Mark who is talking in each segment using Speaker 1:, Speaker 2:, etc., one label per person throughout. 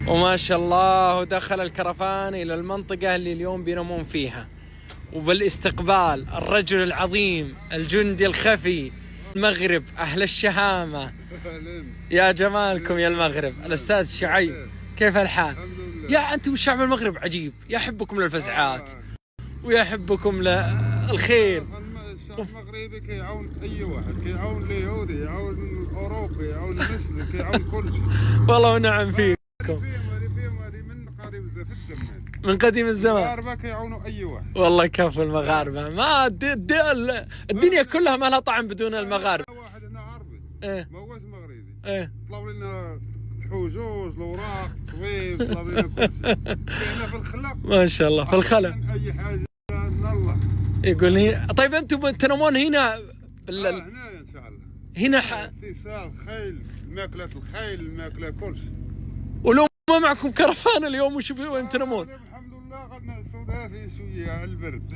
Speaker 1: وما شاء الله دخل الكرفان إلى المنطقة اللي اليوم بينامون فيها، وبالاستقبال الرجل العظيم الجندي الخفي المغرب أهل الشهامة. يا جمالكم يا المغرب، الأستاذ شعيب، كيف الحال؟ يا أنتم شعب المغرب عجيب، يحبكم للفزعات ويحبكم للخير.
Speaker 2: الشعب المغربي كيعاون اي واحد، كيعاون اليهودي، يعاون اوروبي، يعاون مسلم، كيعاون كل شيء.
Speaker 1: والله ونعم فيكم.
Speaker 2: هذه من قديم الزمان، في الدم
Speaker 1: من قديم الزمان
Speaker 2: المغاربه كيعاونوا اي واحد.
Speaker 1: والله يكفي المغاربه، ما الدنيا كلها ما لها طعم بدون المغاربه.
Speaker 2: واحد هنا عربي
Speaker 1: ما
Speaker 2: هوش مغربي
Speaker 1: طلب
Speaker 2: لنا الحجوج، الاوراق، الطبيب، طلب لنا كل شيء. كاينه في الخلق
Speaker 1: ما شاء الله، في الخلق
Speaker 2: اي حاجه من الله.
Speaker 1: يقول لي طيب انتم تنامون هنا
Speaker 2: هنا ان شاء الله،
Speaker 1: هنا
Speaker 2: اتصال خيل، الماكله الخيل، الماكله كل شيء.
Speaker 1: ولو ما معكم كرفان اليوم وين تنامون؟
Speaker 2: الحمد لله قدنا نسودها في شويه على البرد.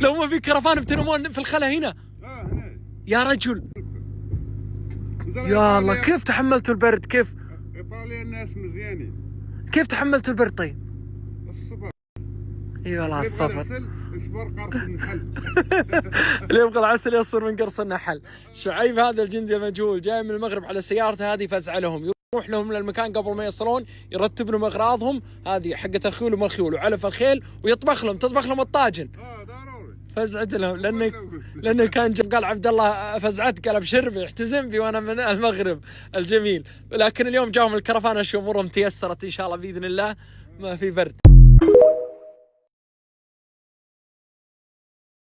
Speaker 1: لو ما في كرفان بتنامون في الخلا هنا؟
Speaker 2: هنا
Speaker 1: يا رجل، يا الله كيف تحملتوا البرد؟ كيف
Speaker 2: ايطاليا الناس مزيانين.
Speaker 1: كيف تحملتوا البرد طيب؟
Speaker 2: الصبر.
Speaker 1: اي والله الصبر.
Speaker 2: اصبر قرص النحل.
Speaker 1: اللي يبغى العسل يصبر من قرص النحل. شعيب هذا الجندي المجهول جاي من المغرب على سيارته هذه فزعه لهم، يروح لهم للمكان قبل ما يصلون، يرتب لهم اغراضهم هذه حقه الخيول وما الخيول وعلف الخيل، ويطبخ لهم الطاجن.
Speaker 2: ضروري
Speaker 1: فزعت لهم لانه كان قال عبد الله فزعت، قال ابشر بي احتزم بي وانا من المغرب الجميل. لكن اليوم جاهم الكرفان، اشوف امورهم تيسرت ان شاء الله باذن الله، ما في برد.